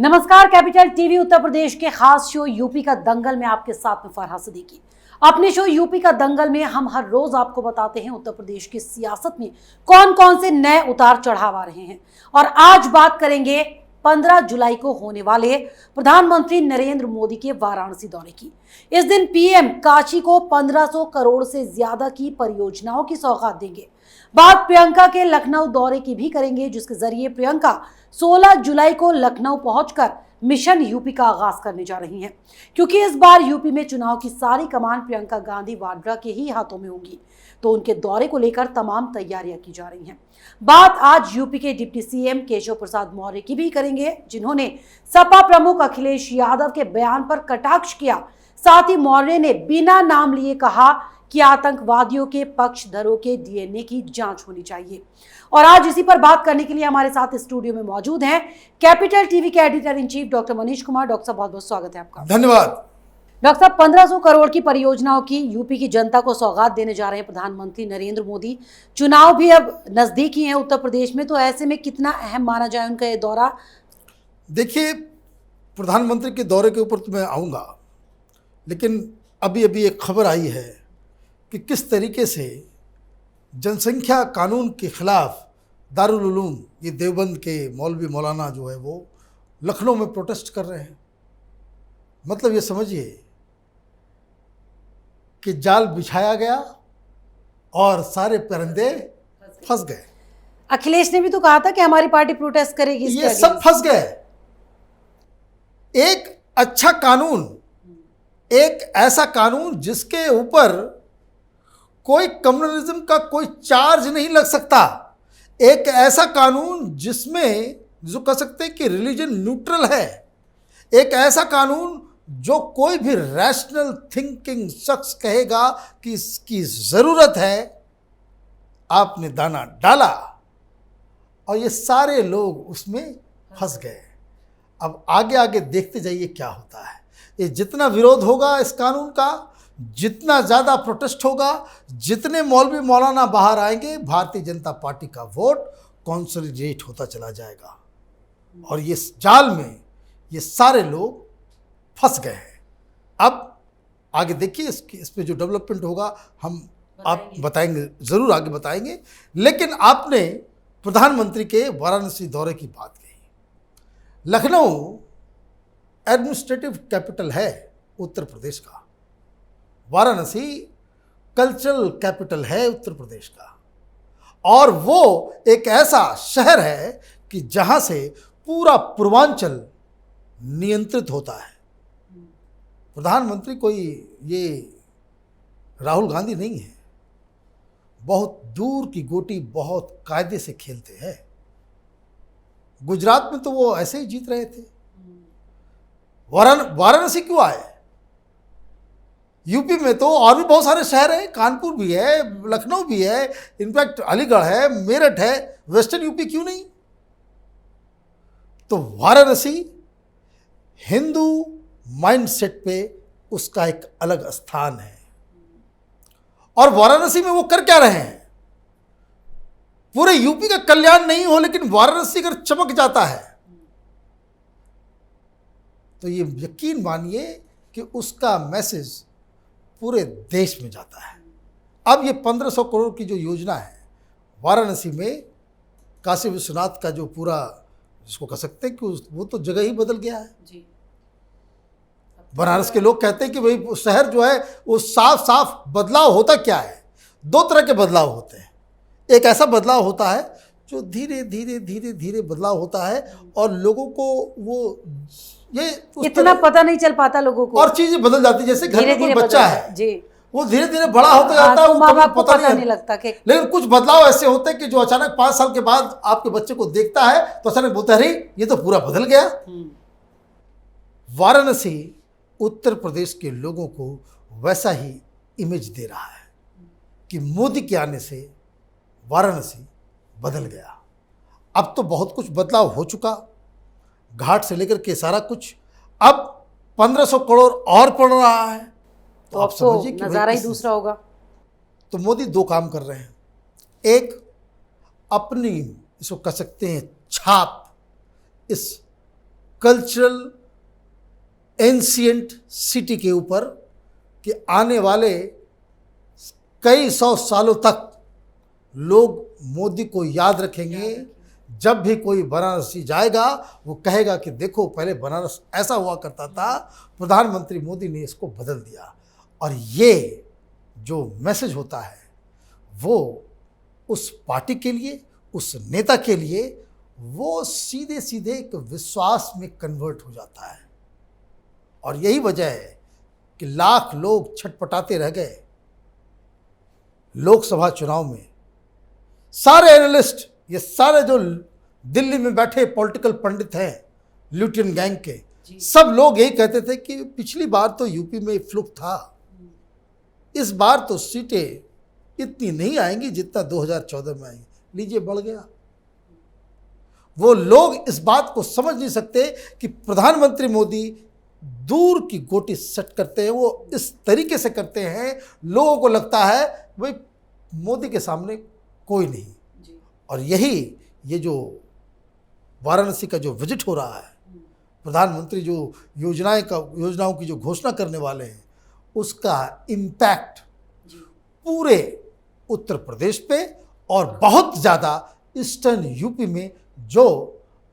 नमस्कार, capital TV Uttar Pradesh के खास शो यूपी का दंगल में आपके साथ में फरहाद सिद्दीकी। अपने शो यूपी का दंगल में हम हर रोज आपको बताते हैं उत्तर प्रदेश की सियासत में कौन कौन से नए उतार चढ़ाव आ रहे हैं। और आज बात करेंगे 15 जुलाई को होने वाले प्रधानमंत्री नरेंद्र मोदी के वाराणसी दौरे की। इस दिन पीएम काशी को 1500 करोड़ से ज्यादा की परियोजनाओं की सौगात देंगे। बात प्रियंका के लखनऊ दौरे की भी करेंगे, जिसके जरिए प्रियंका 16 जुलाई को लखनऊ पहुंचकर मिशन यूपी का आगाज करने जा रही हैं। क्योंकि इस बार यूपी में चुनाव की सारी कमान प्रियंका गांधी वाड्रा के ही हाथों में होगी, तो उनके दौरे को लेकर तमाम तैयारियां की जा रही हैं। बात आज यूपी के डिप्टी सीएम केशव प्रसाद मौर्य की भी करेंगे, जिन्होंने सपा प्रमुख अखिलेश यादव के बयान पर कटाक्ष किया। साथ ही मौर्य ने बिना नाम लिए कहा कि आतंकवादियों के पक्षधरों के डीएनए की जांच होनी चाहिए। और आज इसी पर बात करने के लिए हमारे साथ स्टूडियो में मौजूद हैं कैपिटल टीवी के editor in chief doctor Manish Kumar. Doctor साहब, बहुत बहुत स्वागत है आपका। धन्यवाद। डॉक्टर साहब, 1500 करोड़ की परियोजनाओं की यूपी की जनता को सौगात देने जा रहे हैं प्रधानमंत्री नरेंद्र मोदी। चुनाव भी अब नजदीक ही है उत्तर प्रदेश में, तो ऐसे में कितना अहम माना जाए उनका ये दौरा? देखिए, प्रधानमंत्री के दौरे के ऊपर तो मैं आऊँगा, लेकिन अभी अभी एक खबर आई है कि किस तरीके से जनसंख्या कानून के खिलाफ दारुल उलूम, ये देवबंद के मौलवी मौलाना जो है वो लखनऊ में प्रोटेस्ट कर रहे हैं। मतलब ये समझिए कि जाल बिछाया गया और सारे परिंदे फंस गए। अखिलेश ने भी तो कहा था कि हमारी पार्टी प्रोटेस्ट करेगी। ये सब फंस गए। एक अच्छा कानून, एक ऐसा कानून जिसके ऊपर कोई कम्युनलिज्म का कोई चार्ज नहीं लग सकता, एक ऐसा कानून जिसमें जो कह सकते हैं कि रिलीजन न्यूट्रल है, एक ऐसा कानून जो कोई भी रैशनल थिंकिंग शख्स कहेगा कि इसकी ज़रूरत है, आपने दाना डाला और ये सारे लोग उसमें फंस गए। अब आगे आगे देखते जाइए क्या होता है। ये जितना विरोध होगा इस कानून का, जितना ज़्यादा प्रोटेस्ट होगा, जितने मौलवी मौलाना बाहर आएंगे, भारतीय जनता पार्टी का वोट कॉन्सोलिडेट होता चला जाएगा और ये जाल में ये सारे लोग फंस गए हैं। अब आगे देखिए इस पे जो डेवलपमेंट होगा हम आप बताएंगे, ज़रूर आगे बताएंगे। लेकिन आपने प्रधानमंत्री के वाराणसी दौरे की बात कही। लखनऊ एडमिनिस्ट्रेटिव कैपिटल है उत्तर प्रदेश का, वाराणसी कल्चरल कैपिटल है उत्तर प्रदेश का, और वो एक ऐसा शहर है कि जहां से पूरा पूर्वांचल नियंत्रित होता है। प्रधानमंत्री कोई ये राहुल गांधी नहीं है, बहुत दूर की गोटी बहुत कायदे से खेलते हैं। गुजरात में तो वो ऐसे ही जीत रहे थे, वाराणसी क्यों आए? यूपी में तो और भी बहुत सारे शहर हैं, कानपुर भी है, लखनऊ भी है, इनफैक्ट अलीगढ़ है, मेरठ है, वेस्टर्न यूपी क्यों नहीं? तो वाराणसी हिंदू माइंडसेट पे उसका एक अलग स्थान है। और वाराणसी में वो कर क्या रहे हैं? पूरे यूपी का कल्याण नहीं हो, लेकिन वाराणसी अगर चमक जाता है तो ये यकीन मानिए कि उसका मैसेज पूरे देश में जाता है। अब ये 1500 करोड़ की जो योजना है वाराणसी में, काशी विश्वनाथ का जो पूरा, जिसको कह सकते हैं कि वो तो जगह ही बदल गया है जी। बनारस के लोग कहते हैं कि भाई शहर जो है वो साफ साफ बदलाव होता क्या है? दो तरह के बदलाव होते हैं। एक ऐसा बदलाव होता है जो धीरे धीरे धीरे धीरे बदलाव होता है और लोगों को वो ये इतना पता नहीं चल पाता लोगों को, और चीजें बदल जाती है। जैसे घर में कोई बच्चा है जी, वो धीरे धीरे बड़ा होता जाता है, वो माँ बाप को पता नहीं लगता कि, लेकिन कुछ बदलाव ऐसे होते हैं कि जो अचानक 5 साल के बाद आपके बच्चे को देखता है तो अचानक बोलता है, अरे ये तो पूरा बदल गया। वाराणसी उत्तर प्रदेश के लोगों को वैसा ही इमेज दे रहा है कि मोदी के आने से वाराणसी बदल गया। अब तो बहुत कुछ बदलाव हो चुका, घाट से लेकर के सारा कुछ। अब 1500 करोड़ और पड़ रहा है, तो आप समझिए कि नजारा ही दूसरा होगा। तो मोदी दो काम कर रहे हैं। एक, अपनी इसको कह सकते हैं छाप इस कल्चरल एंशियंट सिटी के ऊपर कि आने वाले कई सौ सालों तक लोग मोदी को याद रखेंगे। जब भी कोई बनारसी जाएगा वो कहेगा कि देखो पहले बनारस ऐसा हुआ करता था, प्रधानमंत्री मोदी ने इसको बदल दिया। और ये जो मैसेज होता है वो उस पार्टी के लिए, उस नेता के लिए, वो सीधे सीधे एक विश्वास में कन्वर्ट हो जाता है। और यही वजह है कि लाख लोग छटपटाते रह गए लोकसभा चुनाव में। सारे एनालिस्ट, ये सारे जो दिल्ली में बैठे पॉलिटिकल पंडित हैं ल्यूटियन गैंग के, सब लोग यही कहते थे कि पिछली बार तो यूपी में फ्लुक था, इस बार तो सीटें इतनी नहीं आएंगी जितना 2014 में आई। लीजिए बढ़ गया। वो लोग इस बात को समझ नहीं सकते कि प्रधानमंत्री मोदी दूर की गोटी सेट करते हैं। वो इस तरीके से करते हैं, लोगों को लगता है भाई मोदी के सामने कोई नहीं। और यही ये जो वाराणसी का जो विजिट हो रहा है, प्रधानमंत्री जो योजनाओं की जो घोषणा करने वाले हैं, उसका इम्पैक्ट पूरे उत्तर प्रदेश पे और बहुत ज़्यादा ईस्टर्न यूपी में जो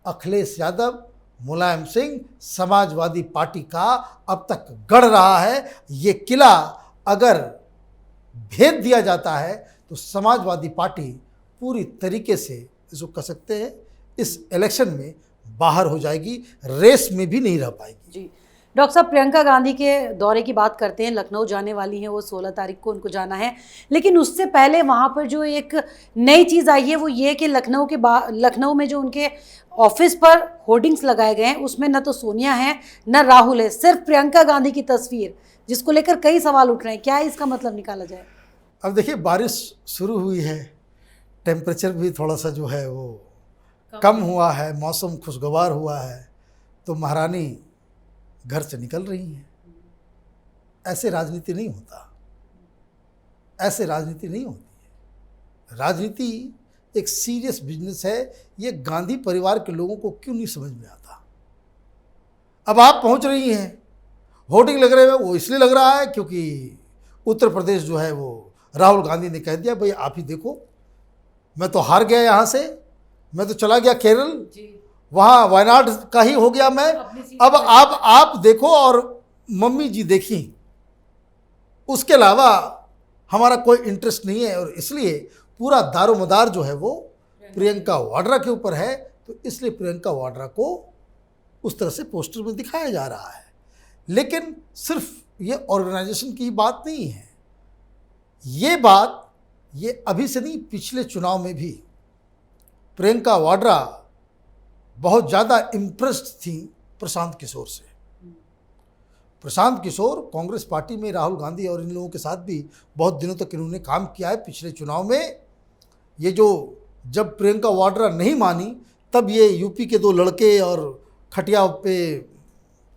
अखिलेश यादव, मुलायम सिंह, समाजवादी पार्टी का अब तक गढ़ रहा है, ये किला अगर भेद दिया जाता है तो समाजवादी पार्टी पूरी तरीके से इसको कह सकते हैं इस इलेक्शन में बाहर हो जाएगी, रेस में भी नहीं रह पाएगी। जी डॉक्टर साहब, प्रियंका गांधी के दौरे की बात करते हैं। लखनऊ जाने वाली हैं वो, 16 तारीख को उनको जाना है। लेकिन उससे पहले वहाँ पर जो एक नई चीज़ आई है वो ये कि लखनऊ में जो उनके ऑफिस पर होर्डिंग्स लगाए गए हैं उसमें न तो सोनिया है न राहुल है, सिर्फ प्रियंका गांधी की तस्वीर, जिसको लेकर कई सवाल उठ रहे हैं। क्या इसका मतलब निकाला जाए? अब देखिए, बारिश शुरू हुई है, टेम्परेचर भी थोड़ा सा जो है वो कम हुआ है, मौसम खुशगवार हुआ है, तो महारानी घर से निकल रही हैं। ऐसे राजनीति नहीं होता, ऐसे राजनीति नहीं होती है। राजनीति एक सीरियस बिजनेस है। ये गांधी परिवार के लोगों को क्यों नहीं समझ में आता? अब आप पहुंच रही हैं, होर्डिंग लग रहे हैं, वो इसलिए लग रहा है क्योंकि उत्तर प्रदेश जो है वो राहुल गांधी ने कह दिया भाई आप ही देखो, मैं तो हार गया यहाँ से, मैं तो चला गया केरल, वहाँ वायनाड का ही हो गया मैं, अब आप देखो और मम्मी जी देखी, उसके अलावा हमारा कोई इंटरेस्ट नहीं है। और इसलिए पूरा दारोमदार जो है वो प्रियंका वाड्रा के ऊपर है, तो इसलिए प्रियंका वाड्रा को उस तरह से पोस्टर में दिखाया जा रहा है। लेकिन सिर्फ ये ऑर्गेनाइजेशन की बात नहीं है, ये बात ये अभी से नहीं, पिछले चुनाव में भी प्रियंका वाड्रा बहुत ज़्यादा इम्प्रेस्ड थी प्रशांत किशोर से। प्रशांत किशोर कांग्रेस पार्टी में राहुल गांधी और इन लोगों के साथ भी बहुत दिनों तक इन्होंने काम किया है। पिछले चुनाव में ये जो जब प्रियंका वाड्रा नहीं मानी तब ये यूपी के दो लड़के और खटिया पे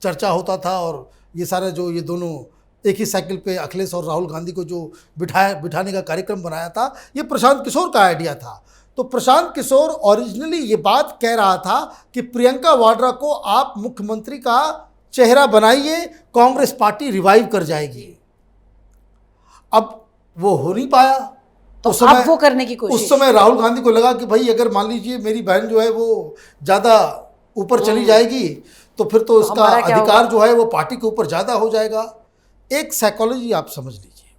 चर्चा होता था, और ये सारे जो ये दोनों एक ही साइकिल पे अखिलेश और राहुल गांधी को जो बिठाने का कार्यक्रम बनाया था, ये प्रशांत किशोर का आइडिया था। तो प्रशांत किशोर ओरिजिनली ये बात कह रहा था कि प्रियंका वाड्रा को आप मुख्यमंत्री का चेहरा बनाइए, कांग्रेस पार्टी रिवाइव कर जाएगी। अब वो हो नहीं पाया, तो अब वो करने की कोशिश। उस समय राहुल गांधी को लगा कि भाई अगर मान लीजिए मेरी बहन जो है वो ज़्यादा ऊपर चली जाएगी तो फिर तो इसका अधिकार जो है वो पार्टी के ऊपर ज़्यादा हो जाएगा। एक साइकोलॉजी आप समझ लीजिए,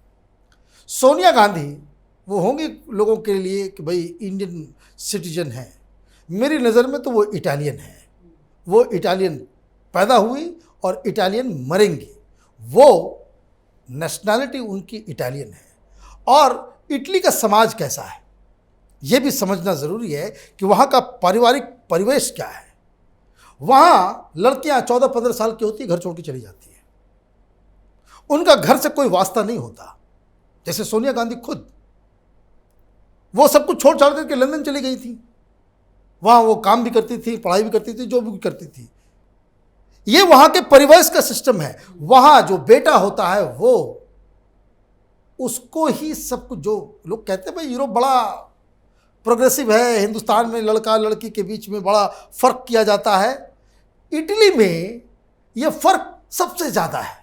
सोनिया गांधी वो होंगी लोगों के लिए कि भाई इंडियन सिटीजन है, मेरी नज़र में तो वो इटालियन है, वो इटालियन पैदा हुई और इटालियन मरेंगी, वो नेशनैलिटी उनकी इटालियन है। और इटली का समाज कैसा है ये भी समझना ज़रूरी है कि वहाँ का पारिवारिक परिवेश क्या है। वहाँ लड़कियाँ 14-15 साल की होती है, घर छोड़ के चली जाती है, उनका घर से कोई वास्ता नहीं होता। जैसे सोनिया गांधी खुद वो सब कुछ छोड़ छाड़ करके लंदन चली गई थी, वहाँ वो काम भी करती थी, पढ़ाई भी करती थी, जो भी करती थी। ये वहाँ के परिवेश का सिस्टम है। वहाँ जो बेटा होता है वो उसको ही सब कुछ, जो लोग कहते हैं भाई यूरोप बड़ा प्रोग्रेसिव है, हिंदुस्तान में लड़का लड़की के बीच में बड़ा फर्क किया जाता है, इटली में यह फर्क सबसे ज्यादा है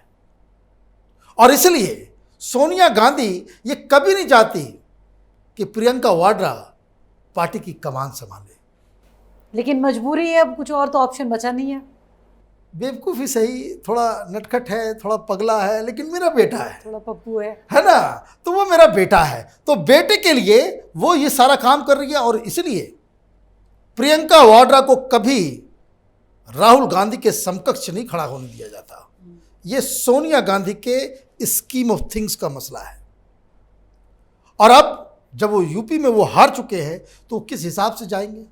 और इसलिए सोनिया गांधी ये कभी नहीं चाहती कि प्रियंका वाड्रा पार्टी की कमान संभाले। लेकिन मजबूरी है, अब कुछ और तो ऑप्शन बचा नहीं है। बेवकूफ़ी सही, थोड़ा नटखट है, थोड़ा पगला है, लेकिन मेरा बेटा थोड़ा पप्पू है ना, तो वो मेरा बेटा है, तो बेटे के लिए वो ये सारा काम कर रही है। और इसलिए प्रियंका वाड्रा को कभी राहुल गांधी के समकक्ष नहीं खड़ा होने दिया जाता। ये सोनिया गांधी के स्कीम ऑफ थिंग्स का मसला है। और अब जब वो यूपी में वो हार चुके हैं तो किस हिसाब से जाएंगे,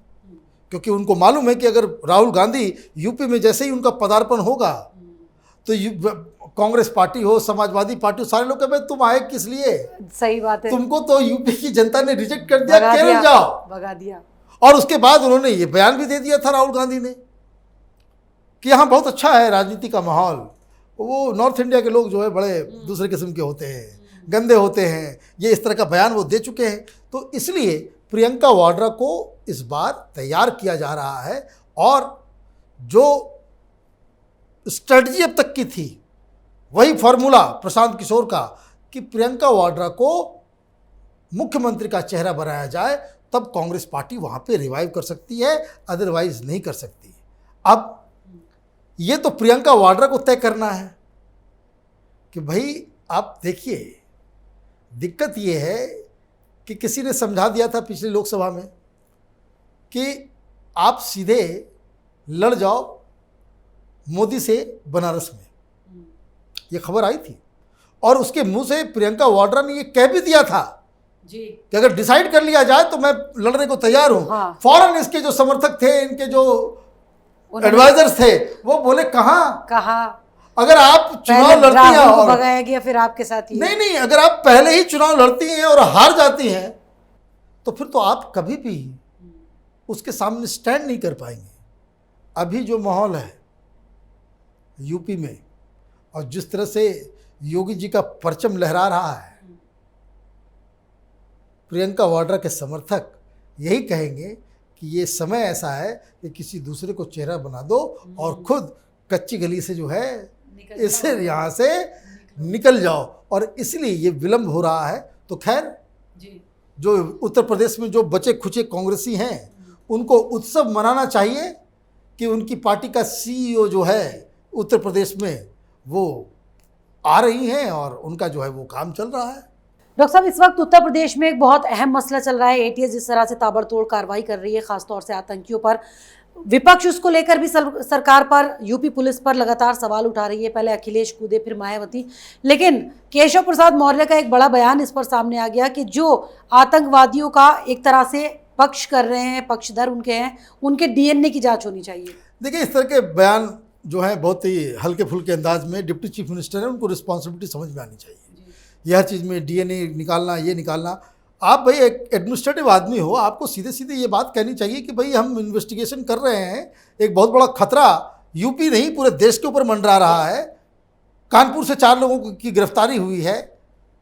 क्योंकि उनको मालूम है कि अगर राहुल गांधी यूपी में जैसे ही उनका पदार्पण होगा तो कांग्रेस पार्टी हो, समाजवादी पार्टी हो, सारे लोग कहेंगे तुम आए किस लिए। सही बात है, तुमको तो यूपी की जनता ने रिजेक्ट कर दिया, केरल जाओ, भगा दिया। और उसके बाद उन्होंने ये बयान भी दे दिया था राहुल गांधी ने कि यहाँ बहुत अच्छा है राजनीति का माहौल। वो नॉर्थ इंडिया के लोग जो है बड़े दूसरे किस्म के होते हैं, गंदे होते हैं, ये इस तरह का बयान वो दे चुके हैं। तो इसलिए प्रियंका वाड्रा को इस बार तैयार किया जा रहा है और जो स्ट्रेटजी अब तक की थी वही फॉर्मूला प्रशांत किशोर का कि प्रियंका वाड्रा को मुख्यमंत्री का चेहरा बनाया जाए, तब कांग्रेस पार्टी वहाँ पे रिवाइव कर सकती है, अदरवाइज नहीं कर सकती। अब ये तो प्रियंका वाड्रा को तय करना है कि भाई आप देखिए, दिक्कत ये है कि किसी ने समझा दिया था पिछली लोकसभा में कि आप सीधे लड़ जाओ मोदी से बनारस में, ये खबर आई थी और उसके मुंह से प्रियंका वाड्रा ने ये कह भी दिया था जी कि अगर डिसाइड कर लिया जाए तो मैं लड़ने को तैयार हूं। हाँ। फौरन इसके जो समर्थक थे, इनके जो एडवाइजर्स थे, वो बोले कहा अगर आप चुनाव लड़ती हैं और भगाया गया, फिर आपके साथ ही नहीं, अगर आप पहले ही चुनाव लड़ती हैं और हार जाती हैं तो फिर तो आप कभी भी उसके सामने स्टैंड नहीं कर पाएंगे। अभी जो माहौल है यूपी में और जिस तरह से योगी जी का परचम लहरा रहा है, प्रियंका वाड्रा के समर्थक यही कहेंगे कि ये समय ऐसा है कि किसी दूसरे को चेहरा बना दो और खुद कच्ची गली से जो है इससे यहाँ से निकल जाओ। और इसलिए ये विलंब हो रहा है। तो खैर, जो उत्तर प्रदेश में जो बचे खुचे कांग्रेसी हैं उनको उत्सव मनाना चाहिए कि उनकी पार्टी का सीईओ जो है उत्तर प्रदेश में वो आ रही हैं और उनका जो है वो काम चल रहा है। डॉक्टर साहब, इस वक्त उत्तर प्रदेश में एक बहुत अहम मसला चल रहा है। एटीएस जिस तरह से ताबड़तोड़ कार्रवाई कर रही है, खासतौर से आतंकियों पर, विपक्ष उसको लेकर भी सरकार पर, यूपी पुलिस पर लगातार सवाल उठा रही है। पहले अखिलेश कूदे, फिर मायावती, लेकिन केशव प्रसाद मौर्य का एक बड़ा बयान इस पर सामने आ गया कि जो आतंकवादियों का एक तरह से पक्ष कर रहे हैं, पक्षधर उनके हैं, उनके डीएनए की जांच होनी चाहिए। देखिए, इस तरह के बयान जो है बहुत ही हल्के फुल्के अंदाज में डिप्टी चीफ मिनिस्टर है, उनको रिस्पॉन्सिबिलिटी समझ में आनी चाहिए। यह चीज़ में डीएनए निकालना, ये निकालना, आप भाई एक एडमिनिस्ट्रेटिव आदमी हो, आपको सीधे सीधे ये बात कहनी चाहिए कि भाई हम इन्वेस्टिगेशन कर रहे हैं, एक बहुत बड़ा खतरा यूपी नहीं पूरे देश के ऊपर मंडरा रहा है। कानपुर से 4 लोगों की गिरफ्तारी हुई है,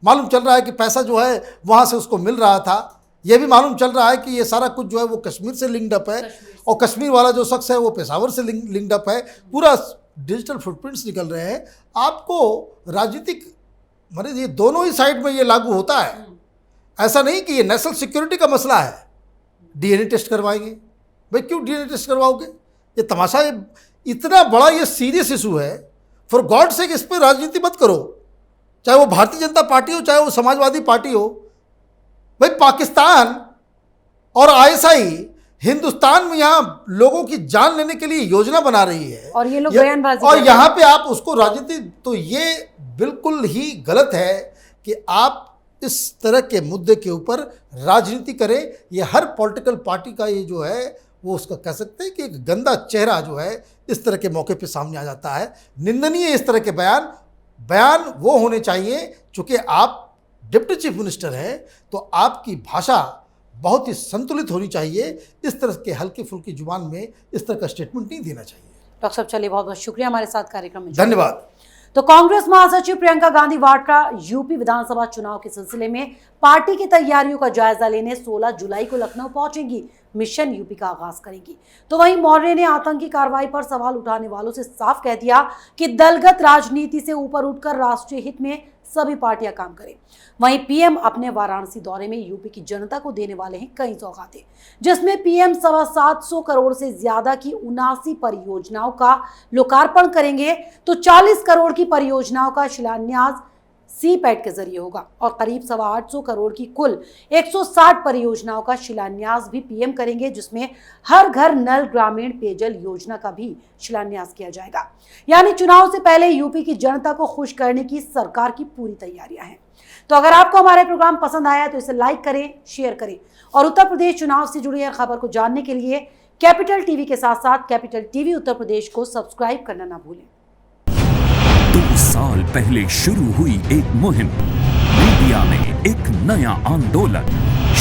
मालूम चल रहा है कि पैसा जो है वहाँ से उसको मिल रहा था। यह भी मालूम चल रहा है कि ये सारा कुछ जो है वो कश्मीर से लिंक्ड अप है और कश्मीर वाला जो शख्स है वो पेशावर से लिंक्ड अप है। पूरा डिजिटल फुटप्रिंट्स निकल रहे हैं। आपको राजनीतिक मतलब ये दोनों ही साइड में ये लागू होता है। ऐसा नहीं कि ये नेशनल सिक्योरिटी का मसला है, डीएनए टेस्ट करवाएंगे। भाई क्यों डीएनए टेस्ट करवाओगे? ये तमाशा, ये इतना बड़ा ये सीरियस इशू है। फॉर गॉड सेक इस पर राजनीति मत करो, चाहे वो भारतीय जनता पार्टी हो, चाहे वो समाजवादी पार्टी हो। भाई पाकिस्तान और आईएसआई हिंदुस्तान में यहाँ लोगों की जान लेने के लिए योजना बना रही है और ये लोग बयानबाजी और यहाँ पे आप उसको राजनीति, तो ये बिल्कुल ही गलत है कि आप इस तरह के मुद्दे के ऊपर राजनीति करें। ये हर पॉलिटिकल पार्टी का ये जो है वो उसका कह सकते हैं कि एक गंदा चेहरा जो है इस तरह के मौके पे सामने आ जाता है। निंदनीय इस तरह के बयान वो होने चाहिए। चूँकि आप डिप्टी चीफ मिनिस्टर हैं तो आपकी भाषा बहुत ही संतुलित होनी चाहिए। इस तरह के हल्की फुल्की जुबान में इस तरह का स्टेटमेंट नहीं देना चाहिए। डॉक्टर साहब, चलिए, बहुत बहुत शुक्रिया हमारे साथ कार्यक्रम में। धन्यवाद। तो कांग्रेस महासचिव प्रियंका गांधी वाड्रा यूपी विधानसभा चुनाव के सिलसिले में पार्टी की तैयारियों का जायजा लेने 16 जुलाई को लखनऊ पहुंचेंगी, मिशन यूपी का आगाज करेंगी। तो वहीं मौर्य ने आतंकी कार्रवाई पर सवाल उठाने वालों से साफ कह दिया कि दलगत राजनीति से ऊपर उठकर राष्ट्रीय हित में सभी पार्टियां काम करें। वहीं पीएम अपने वाराणसी दौरे में यूपी की जनता को देने वाले हैं कई सौगातें, जिसमें पीएम 750 करोड़ से ज्यादा की 79 परियोजनाओं का लोकार्पण करेंगे, तो 40 करोड़ की परियोजनाओं का शिलान्यास सीपैट के जरिए होगा और करीब 825 करोड़ की कुल 160 परियोजनाओं का शिलान्यास भी पीएम करेंगे, जिसमें हर घर नल ग्रामीण पेयजल योजना का भी शिलान्यास किया जाएगा। यानी चुनाव से पहले यूपी की जनता को खुश करने की सरकार की पूरी तैयारियां हैं। तो अगर आपको हमारे प्रोग्राम पसंद आया तो इसे लाइक करें, शेयर करें और उत्तर प्रदेश चुनाव से जुड़ी हर खबर को जानने के लिए कैपिटल टीवी के साथ साथ कैपिटल टीवी उत्तर प्रदेश को सब्सक्राइब करना ना भूलें। 2 साल पहले शुरू हुई एक मुहिम, मीडिया में एक नया आंदोलन,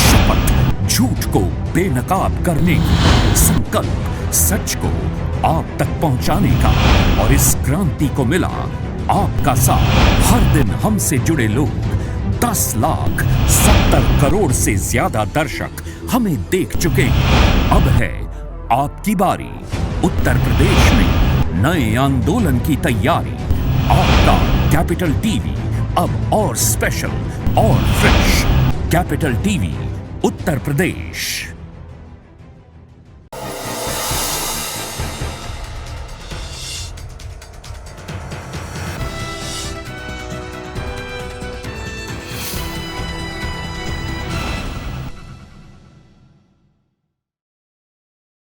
शपथ झूठ को बेनकाब करने की, संकल्प सच को आप तक पहुंचाने का, और इस क्रांति को मिला आपका साथ। हर दिन हमसे जुड़े लोग, 10,70 करोड़ से ज्यादा दर्शक हमें देख चुके हैं। अब है आपकी बारी। उत्तर प्रदेश में नए आंदोलन की तैयारी। आपका कैपिटल टीवी अब और स्पेशल और fresh. Capital TV Uttar Pradesh.